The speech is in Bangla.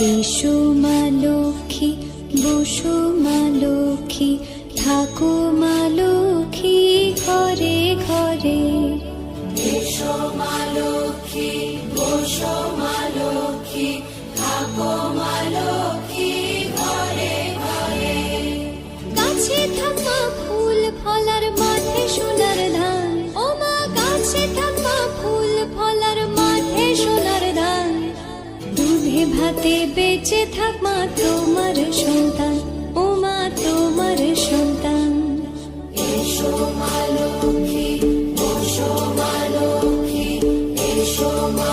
এসো মা লক্ষ্মী, বসো মা লক্ষ্মী, থাকো মা লক্ষ্মী ঘরে ঘরে। এসো মা লক্ষ্মী, বসো মা লক্ষ্মী, থাকো মা লক্ষ্মী ঘরে ঘরে। গাছে থাকা ফুল ফলার মাঠে সোনার ধান, ও মা গাছে থাকা ফুল ফলার মাঠে সোনার ধান। দুধে ভাতে বেঁচে থাক মা তোমার সন্তান, ও মা তোমার সন্তান। এসো মা লক্ষ্মী, বসো মা লক্ষ্মী, এসো মা